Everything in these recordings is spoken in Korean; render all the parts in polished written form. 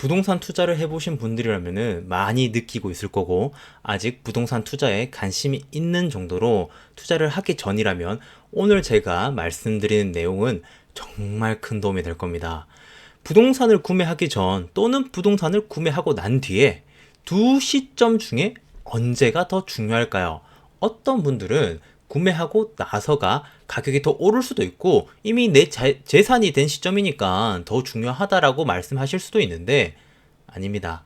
부동산 투자를 해보신 분들이라면은 많이 느끼고 있을 거고, 아직 부동산 투자에 관심이 있는 정도로 투자를 하기 전이라면 오늘 제가 말씀드리는 내용은 정말 큰 도움이 될 겁니다. 부동산을 구매하기 전 또는 부동산을 구매하고 난 뒤에 두 시점 중에 언제가 더 중요할까요? 어떤 분들은 구매하고 나서가 가격이 더 오를 수도 있고 이미 내 재산이 된 시점이니까 더 중요하다라고 말씀하실 수도 있는데, 아닙니다.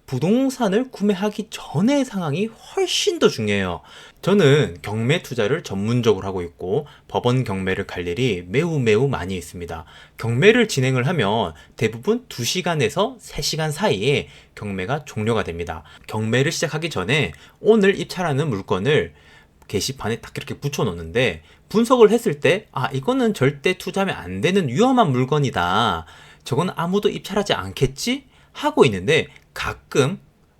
부동산을 구매하기 전의 상황이 훨씬 더 중요해요. 저는 경매 투자를 전문적으로 하고 있고 법원 경매를 갈 일이 매우 많이 있습니다. 경매를 진행을 하면 대부분 2시간에서 3시간 사이에 경매가 종료가 됩니다. 경매를 시작하기 전에 오늘 입찰하는 물건을 게시판에 딱 이렇게 붙여 놓는데, 분석을 했을 때 이거는 절대 투자하면 안 되는 위험한 물건이다, 저건 아무도 입찰하지 않겠지 하고 있는데, 가끔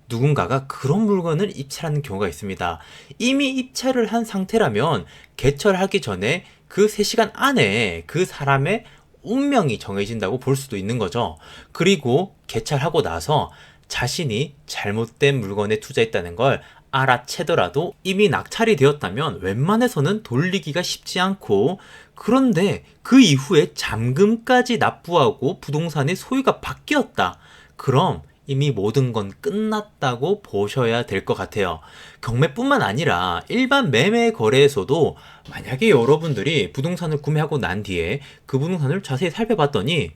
누군가가 그런 물건을 입찰하는 경우가 있습니다. 이미 입찰을 한 상태라면 개철하기 전에 그 3시간 안에 그 사람의 운명이 정해진다고 볼 수도 있는 거죠. 그리고 개찰하고 나서 자신이 잘못된 물건에 투자했다는 걸 알아채더라도 이미 낙찰이 되었다면 웬만해서는 돌리기가 쉽지 않고, 그런데 그 이후에 잔금까지 납부하고 부동산의 소유가 바뀌었다, 그럼 이미 모든 건 끝났다고 보셔야 될 것 같아요. 경매뿐만 아니라 일반 매매 거래에서도 만약에 여러분들이 부동산을 구매하고 난 뒤에 그 부동산을 자세히 살펴봤더니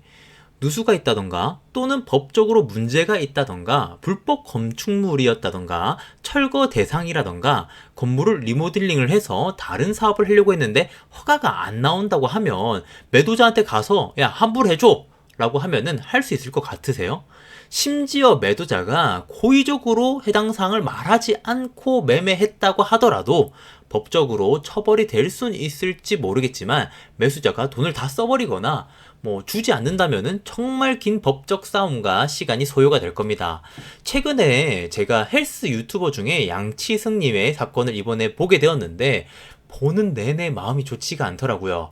누수가 있다던가 또는 법적으로 문제가 있다던가 불법 건축물이었다던가 철거 대상이라던가 건물을 리모델링을 해서 다른 사업을 하려고 했는데 허가가 안 나온다고 하면 매도자한테 가서 야, 환불해줘 라고 하면은 할 수 있을 것 같으세요? 심지어 매도자가 고의적으로 해당 사항을 말하지 않고 매매했다고 하더라도 법적으로 처벌이 될 수는 있을지 모르겠지만, 매수자가 돈을 다 써버리거나 주지 않는다면은 정말 긴 법적 싸움과 시간이 소요가 될 겁니다. 최근에 제가 헬스 유튜버 중에 양치승님의 사건을 이번에 보게 되었는데, 보는 내내 마음이 좋지가 않더라고요.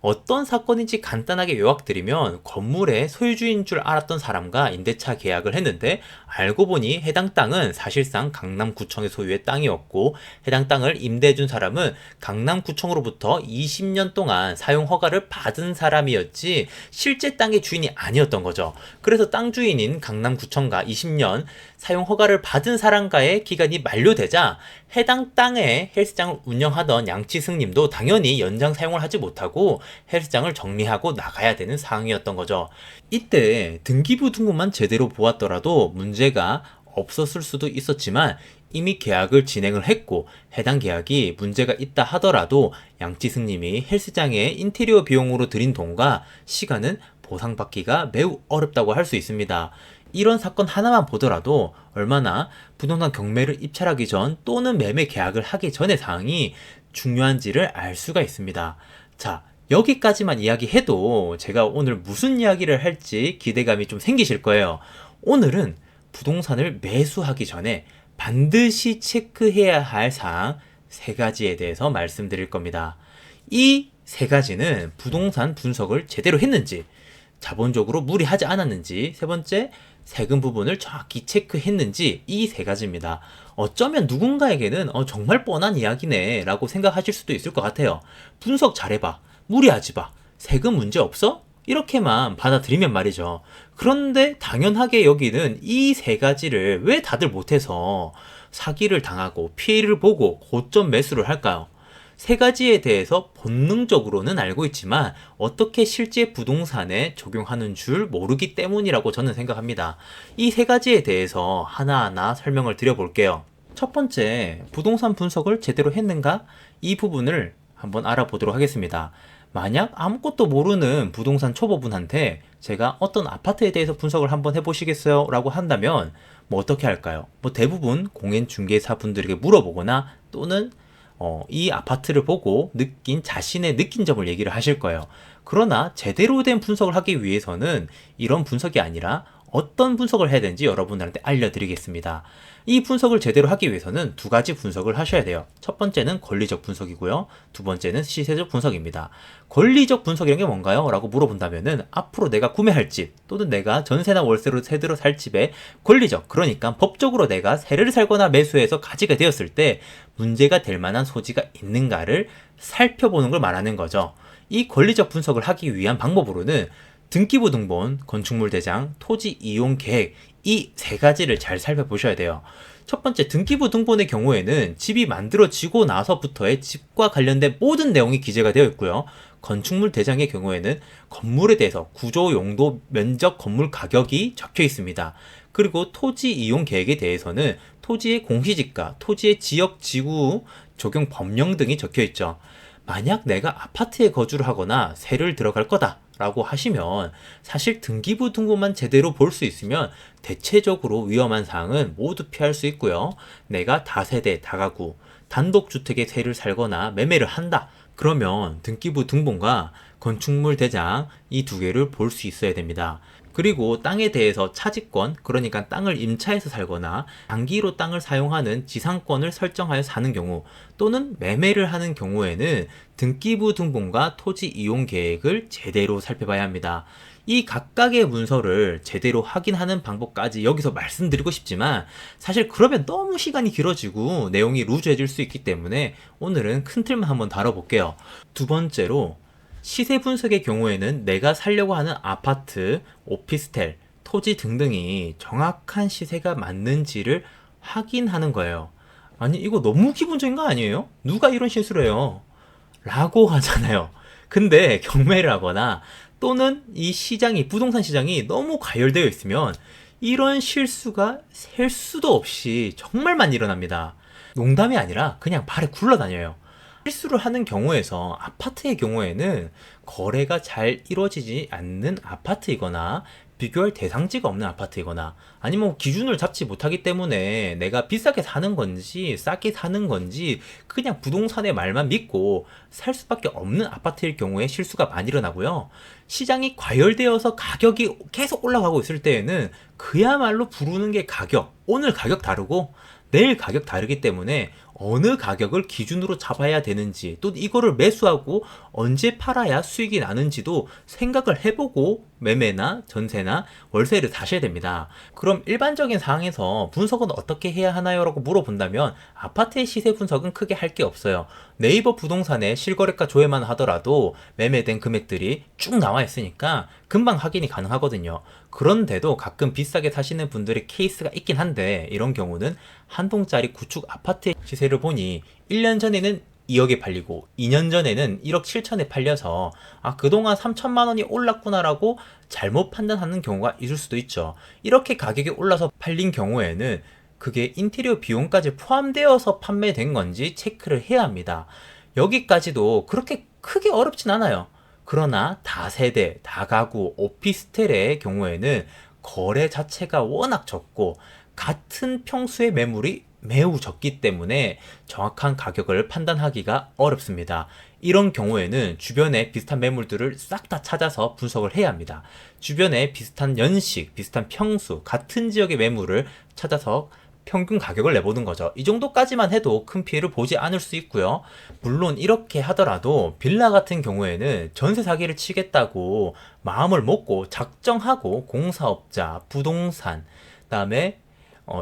어떤 사건인지 간단하게 요약드리면, 건물의 소유주인 줄 알았던 사람과 임대차 계약을 했는데 알고 보니 해당 땅은 사실상 강남구청의 소유의 땅이었고, 해당 땅을 임대해준 사람은 강남구청으로부터 20년 동안 사용 허가를 받은 사람이었지 실제 땅의 주인이 아니었던 거죠. 그래서 땅 주인인 강남구청과 20년 사용 허가를 받은 사람과의 기간이 만료되자 해당 땅에 헬스장을 운영하던 양치승님도 당연히 연장 사용을 하지 못하고 헬스장을 정리하고 나가야 되는 상황이었던 거죠. 이때 등기부 등본만 제대로 보았더라도 문제가 없었을 수도 있었지만, 이미 계약을 진행을 했고 해당 계약이 문제가 있다 하더라도 양치승님이 헬스장에 인테리어 비용으로 들인 돈과 시간은 보상받기가 매우 어렵다고 할 수 있습니다. 이런 사건 하나만 보더라도 얼마나 부동산 경매를 입찰하기 전 또는 매매 계약을 하기 전의 사항이 중요한지를 알 수가 있습니다. 자, 여기까지만 이야기해도 제가 오늘 무슨 이야기를 할지 기대감이 좀 생기실 거예요. 오늘은 부동산을 매수하기 전에 반드시 체크해야 할 사항 3가지에 대해서 말씀드릴 겁니다. 이 3가지는 부동산 분석을 제대로 했는지, 자본적으로 무리하지 않았는지, 세 번째, 세금 부분을 정확히 체크했는지, 이 3가지입니다. 어쩌면 누군가에게는 정말 뻔한 이야기네 라고 생각하실 수도 있을 것 같아요. 분석 잘해봐, 무리하지 마, 세금 문제 없어? 이렇게만 받아들이면 말이죠. 그런데 당연하게 여기는 이 3가지를 왜 다들 못해서 사기를 당하고 피해를 보고 고점 매수를 할까요? 3가지에 대해서 본능적으로는 알고 있지만 어떻게 실제 부동산에 적용하는 줄 모르기 때문이라고 저는 생각합니다. 이 3가지에 대해서 하나하나 설명을 드려볼게요. 첫 번째, 부동산 분석을 제대로 했는가? 이 부분을 한번 알아보도록 하겠습니다. 만약 아무것도 모르는 부동산 초보분한테 제가 어떤 아파트에 대해서 분석을 한번 해보시겠어요? 라고 한다면 어떻게 할까요? 대부분 공인중개사분들에게 물어보거나 또는 이 아파트를 보고 자신의 느낀 점을 얘기를 하실 거예요. 그러나 제대로 된 분석을 하기 위해서는 이런 분석이 아니라 어떤 분석을 해야 되는지 여러분들한테 알려드리겠습니다. 이 분석을 제대로 하기 위해서는 두 가지 분석을 하셔야 돼요. 첫 번째는 권리적 분석이고요. 두 번째는 시세적 분석입니다. 권리적 분석이란 게 뭔가요? 라고 물어본다면은 앞으로 내가 구매할 집 또는 내가 전세나 월세로 세대로 살 집에 권리적, 그러니까 법적으로 내가 세를 살거나 매수해서 가지게 되었을 때 문제가 될 만한 소지가 있는가를 살펴보는 걸 말하는 거죠. 이 권리적 분석을 하기 위한 방법으로는 등기부 등본, 건축물 대장, 토지 이용 계획, 이 세 가지를 잘 살펴보셔야 돼요. 첫 번째, 등기부 등본의 경우에는 집이 만들어지고 나서부터의 집과 관련된 모든 내용이 기재가 되어 있고요. 건축물 대장의 경우에는 건물에 대해서 구조, 용도, 면적, 건물 가격이 적혀 있습니다. 그리고 토지 이용 계획에 대해서는 토지의 공시지가, 토지의 지역 지구 적용 법령 등이 적혀 있죠. 만약 내가 아파트에 거주를 하거나 세를 들어갈 거다 라고 하시면 사실 등기부 등본만 제대로 볼 수 있으면 대체적으로 위험한 사항은 모두 피할 수 있고요. 내가 다세대, 다가구, 단독주택에 세를 살거나 매매를 한다. 그러면 등기부 등본과 건축물 대장 이 두 개를 볼 수 있어야 됩니다. 그리고 땅에 대해서 차지권, 그러니까 땅을 임차해서 살거나 장기로 땅을 사용하는 지상권을 설정하여 사는 경우 또는 매매를 하는 경우에는 등기부 등본과 토지 이용 계획을 제대로 살펴봐야 합니다. 이 각각의 문서를 제대로 확인하는 방법까지 여기서 말씀드리고 싶지만 사실 그러면 너무 시간이 길어지고 내용이 루즈해질 수 있기 때문에 오늘은 큰 틀만 한번 다뤄볼게요. 두 번째로 시세 분석의 경우에는 내가 살려고 하는 아파트, 오피스텔, 토지 등등이 정확한 시세가 맞는지를 확인하는 거예요. 아니, 이거 너무 기본적인 거 아니에요? 누가 이런 실수를 해요? 라고 하잖아요. 근데 경매를 하거나 또는 이 시장이, 부동산 시장이 너무 과열되어 있으면 이런 실수가 셀 수도 없이 정말 많이 일어납니다. 농담이 아니라 그냥 발에 굴러다녀요. 실수를 하는 경우에서 아파트의 경우에는 거래가 잘 이루어지지 않는 아파트이거나 비교할 대상지가 없는 아파트이거나 아니면 기준을 잡지 못하기 때문에 내가 비싸게 사는 건지 싸게 사는 건지 그냥 부동산의 말만 믿고 살 수밖에 없는 아파트일 경우에 실수가 많이 일어나고요. 시장이 과열되어서 가격이 계속 올라가고 있을 때에는 그야말로 부르는 게 가격, 오늘 가격 다르고 내일 가격 다르기 때문에 어느 가격을 기준으로 잡아야 되는지 또 이거를 매수하고 언제 팔아야 수익이 나는지도 생각을 해보고 매매나 전세나 월세를 사셔야 됩니다. 그럼 일반적인 상황에서 분석은 어떻게 해야 하나요? 라고 물어본다면 아파트의 시세 분석은 크게 할 게 없어요. 네이버 부동산에 실거래가 조회만 하더라도 매매된 금액들이 쭉 나와 있으니까 금방 확인이 가능하거든요. 그런데도 가끔 비싸게 사시는 분들의 케이스가 있긴 한데 이런 경우는 한 동짜리 구축 아파트의 시세를 보니 1년 전에는 2억에 팔리고 2년 전에는 1억 7천에 팔려서 그동안 3천만 원이 올랐구나라고 잘못 판단하는 경우가 있을 수도 있죠. 이렇게 가격이 올라서 팔린 경우에는 그게 인테리어 비용까지 포함되어서 판매된 건지 체크를 해야 합니다. 여기까지도 그렇게 크게 어렵진 않아요. 그러나 다세대, 다가구, 오피스텔의 경우에는 거래 자체가 워낙 적고 같은 평수의 매물이 매우 적기 때문에 정확한 가격을 판단하기가 어렵습니다. 이런 경우에는 주변에 비슷한 매물들을 싹 다 찾아서 분석을 해야 합니다. 주변에 비슷한 연식, 비슷한 평수, 같은 지역의 매물을 찾아서 평균 가격을 내보는 거죠. 이 정도까지만 해도 큰 피해를 보지 않을 수 있고요. 물론 이렇게 하더라도 빌라 같은 경우에는 전세 사기를 치겠다고 마음을 먹고 작정하고 공사업자, 부동산, 그다음에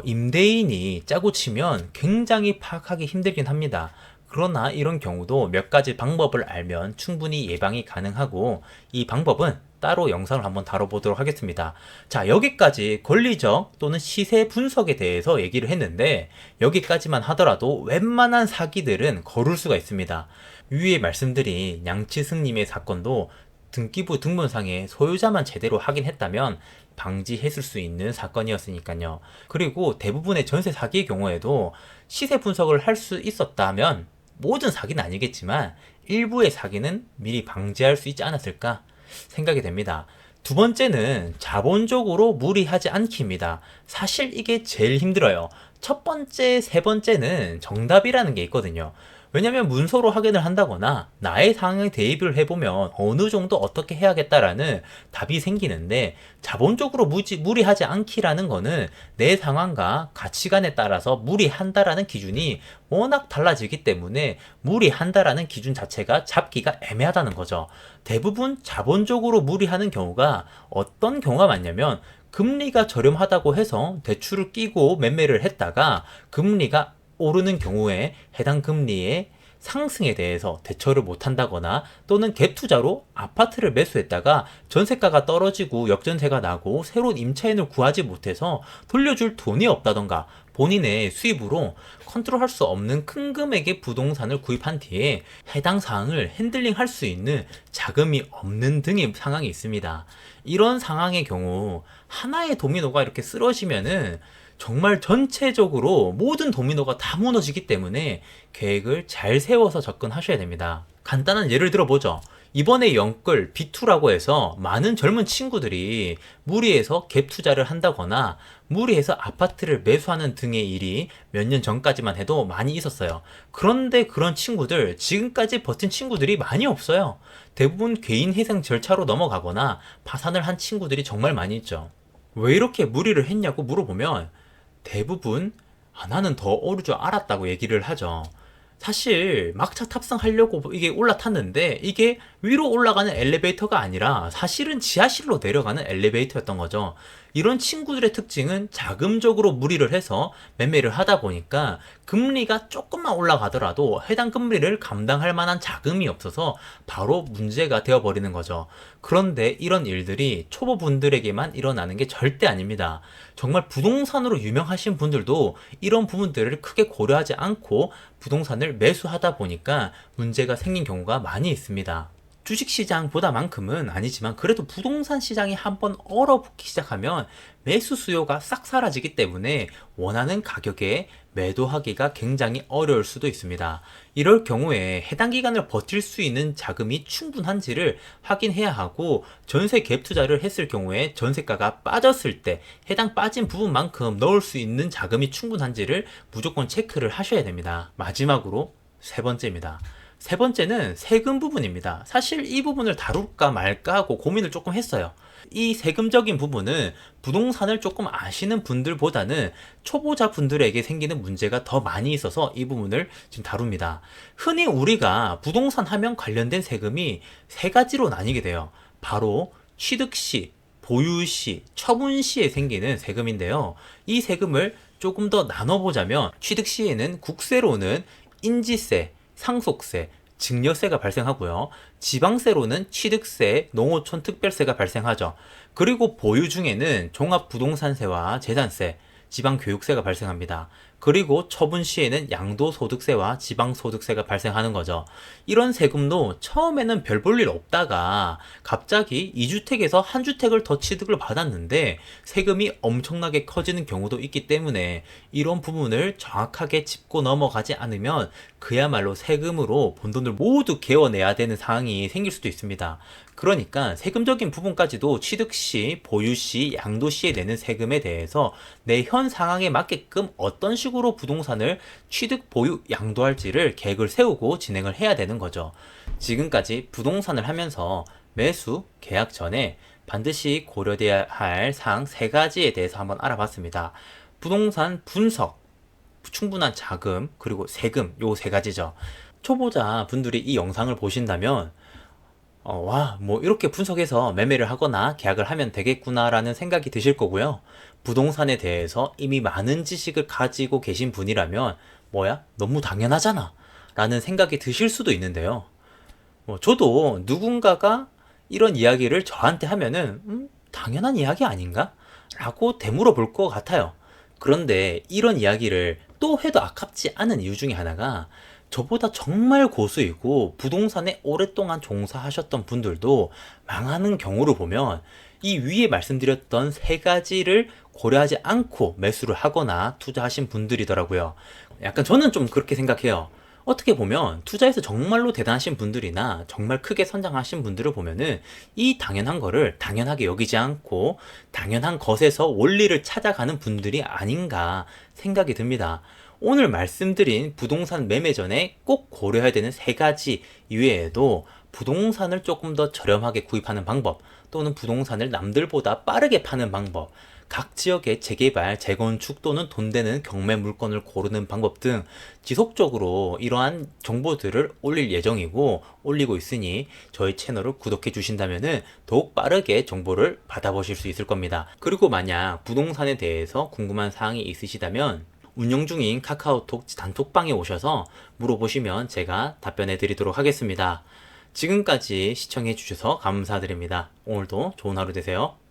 임대인이 짜고 치면 굉장히 파악하기 힘들긴 합니다. 그러나 이런 경우도 몇 가지 방법을 알면 충분히 예방이 가능하고 이 방법은 따로 영상을 한번 다뤄보도록 하겠습니다. 자, 여기까지 권리적 또는 시세 분석에 대해서 얘기를 했는데 여기까지만 하더라도 웬만한 사기들은 거를 수가 있습니다. 위에 말씀드린 양치승님의 사건도 등기부 등본상에 소유자만 제대로 확인했다면 방지했을 수 있는 사건이었으니까요. 그리고 대부분의 전세 사기의 경우에도 시세 분석을 할 수 있었다면 모든 사기는 아니겠지만 일부의 사기는 미리 방지할 수 있지 않았을까 생각이 됩니다. 두 번째는 자본적으로 무리하지 않기입니다. 사실 이게 제일 힘들어요. 첫 번째, 세 번째는 정답이라는 게 있거든요. 왜냐면 문서로 확인을 한다거나 나의 상황에 대입을 해보면 어느 정도 어떻게 해야겠다라는 답이 생기는데, 자본적으로 무리하지 않기라는 거는 내 상황과 가치관에 따라서 무리한다라는 기준이 워낙 달라지기 때문에 무리한다라는 기준 자체가 잡기가 애매하다는 거죠. 대부분 자본적으로 무리하는 경우가 어떤 경우가 많냐면, 금리가 저렴하다고 해서 대출을 끼고 매매를 했다가 금리가 오르는 경우에 해당 금리의 상승에 대해서 대처를 못한다거나, 또는 갭 투자로 아파트를 매수했다가 전세가가 떨어지고 역전세가 나고 새로운 임차인을 구하지 못해서 돌려줄 돈이 없다던가, 본인의 수입으로 컨트롤할 수 없는 큰 금액의 부동산을 구입한 뒤에 해당 사항을 핸들링 할 수 있는 자금이 없는 등의 상황이 있습니다. 이런 상황의 경우 하나의 도미노가 이렇게 쓰러지면은 정말 전체적으로 모든 도미노가 다 무너지기 때문에 계획을 잘 세워서 접근하셔야 됩니다. 간단한 예를 들어보죠. 이번에 영끌 B2라고 해서 많은 젊은 친구들이 무리해서 갭 투자를 한다거나 무리해서 아파트를 매수하는 등의 일이 몇 년 전까지만 해도 많이 있었어요. 그런데 그런 친구들, 지금까지 버틴 친구들이 많이 없어요. 대부분 개인 회생 절차로 넘어가거나 파산을 한 친구들이 정말 많이 있죠. 왜 이렇게 무리를 했냐고 물어보면 대부분 나는 더 오를 줄 알았다고 얘기를 하죠. 사실 막차 탑승하려고 이게 올라탔는데 이게 위로 올라가는 엘리베이터가 아니라 사실은 지하실로 내려가는 엘리베이터였던 거죠. 이런 친구들의 특징은 자금적으로 무리를 해서 매매를 하다 보니까 금리가 조금만 올라가더라도 해당 금리를 감당할 만한 자금이 없어서 바로 문제가 되어버리는 거죠. 그런데 이런 일들이 초보분들에게만 일어나는 게 절대 아닙니다. 정말 부동산으로 유명하신 분들도 이런 부분들을 크게 고려하지 않고 부동산을 매수하다 보니까 문제가 생긴 경우가 많이 있습니다. 주식시장보다만큼은 아니지만 그래도 부동산 시장이 한번 얼어붙기 시작하면 매수 수요가 싹 사라지기 때문에 원하는 가격에 매도하기가 굉장히 어려울 수도 있습니다. 이럴 경우에 해당 기간을 버틸 수 있는 자금이 충분한지를 확인해야 하고, 전세 갭 투자를 했을 경우에 전세가가 빠졌을 때 해당 빠진 부분만큼 넣을 수 있는 자금이 충분한지를 무조건 체크를 하셔야 됩니다. 마지막으로 세 번째입니다. 세 번째는 세금 부분입니다. 사실 이 부분을 다룰까 말까 하고 고민을 조금 했어요. 이 세금적인 부분은 부동산을 조금 아시는 분들보다는 초보자 분들에게 생기는 문제가 더 많이 있어서 이 부분을 지금 다룹니다. 흔히 우리가 부동산 하면 관련된 세금이 세 가지로 나뉘게 돼요. 바로 취득시, 보유시, 처분시에 생기는 세금인데요. 이 세금을 조금 더 나눠보자면, 취득시에는 국세로는 인지세, 상속세, 증여세가 발생하고요. 지방세로는 취득세, 농어촌 특별세가 발생하죠. 그리고 보유 중에는 종합부동산세와 재산세, 지방교육세가 발생합니다. 그리고 처분 시에는 양도소득세와 지방소득세가 발생하는 거죠. 이런 세금도 처음에는 별 볼 일 없다가 갑자기 2주택에서 1주택을 더 취득을 받았는데 세금이 엄청나게 커지는 경우도 있기 때문에 이런 부분을 정확하게 짚고 넘어가지 않으면 그야말로 세금으로 본 돈을 모두 개워내야 되는 상황이 생길 수도 있습니다. 그러니까 세금적인 부분까지도 취득시, 보유시, 양도시에 내는 세금에 대해서 내 현 상황에 맞게끔 어떤 식으로 부동산을 취득, 보유, 양도할지를 계획을 세우고 진행을 해야 되는 거죠. 지금까지 부동산을 하면서 매수, 계약 전에 반드시 고려돼야 할 사항 세 가지에 대해서 한번 알아봤습니다. 부동산 분석, 충분한 자금, 그리고 세금, 요 세 가지죠. 초보자 분들이 이 영상을 보신다면 뭐 이렇게 분석해서 매매를 하거나 계약을 하면 되겠구나라는 생각이 드실 거고요. 부동산에 대해서 이미 많은 지식을 가지고 계신 분이라면 뭐야? 너무 당연하잖아 라는 생각이 드실 수도 있는데요. 저도 누군가가 이런 이야기를 저한테 하면은 당연한 이야기 아닌가? 라고 되물어 볼 것 같아요. 그런데 이런 이야기를 또 해도 아깝지 않은 이유 중에 하나가, 저보다 정말 고수이고 부동산에 오랫동안 종사하셨던 분들도 망하는 경우를 보면 이 위에 말씀드렸던 세 가지를 고려하지 않고 매수를 하거나 투자하신 분들이더라고요. 약간 저는 좀 그렇게 생각해요. 어떻게 보면 투자에서 정말로 대단하신 분들이나 정말 크게 성장하신 분들을 보면은 이 당연한 거를 당연하게 여기지 않고 당연한 것에서 원리를 찾아가는 분들이 아닌가 생각이 듭니다. 오늘 말씀드린 부동산 매매 전에 꼭 고려해야 되는 세 가지 이외에도 부동산을 조금 더 저렴하게 구입하는 방법, 또는 부동산을 남들보다 빠르게 파는 방법, 각 지역의 재개발, 재건축 또는 돈 되는 경매 물건을 고르는 방법 등 지속적으로 이러한 정보들을 올릴 예정이고 올리고 있으니 저희 채널을 구독해 주신다면 더욱 빠르게 정보를 받아보실 수 있을 겁니다. 그리고 만약 부동산에 대해서 궁금한 사항이 있으시다면 운영 중인 카카오톡 단톡방에 오셔서 물어보시면 제가 답변해 드리도록 하겠습니다. 지금까지 시청해 주셔서 감사드립니다. 오늘도 좋은 하루 되세요.